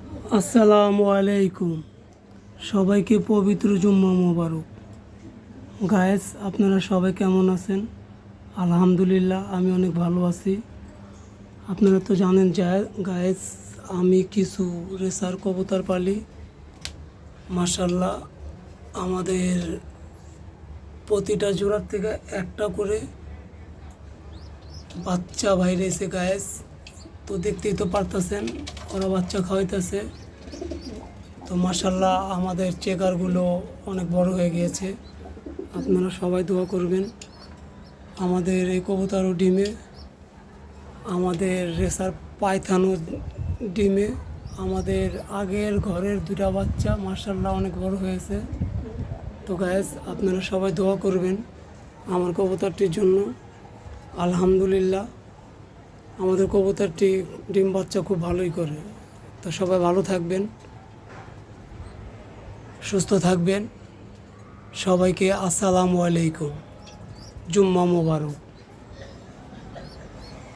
আসসালামু আলাইকুম। সবাইকে পবিত্র জুম্মা মোবারক। গায়েস, আপনারা সবাই কেমন আছেন? আলহামদুলিল্লাহ, আমি অনেক ভালো আছি। আপনারা তো জানেন গায়েস, আমি কিছু রেসার কবুতর পালি। মাশাল্লাহ, আমাদের প্রতিটা জোড়ার থেকে একটা করে বাচ্চা বাইরে এসে গায়েস, তো দেখতেই তো পারতেছেন ওরা বাচ্চা খাওয়াইতেছে। তো মাশাল্লাহ, আমাদের চেকারগুলো অনেক বড় হয়ে গিয়েছে। আপনারা সবাই দোয়া করবেন আমাদের এই কবুতরও ডিমে, আমাদের রেসার পায়থানও ডিমে, আমাদের আগের ঘরের দুটা বাচ্চা মাশাল্লাহ অনেক বড় হয়েছে। তো গায়েস, আপনারা সবাই দোয়া করবেন আমার কবুতরটির জন্য। আলহামদুলিল্লাহ, আমাদের কবুতরটি ডিম বাচ্চা খুব ভালোই করে। তো সবাই ভালো থাকবেন, সুস্থ থাকবেন। সবাইকে আসসালামু আলাইকুম, জুম্মা মোবারক।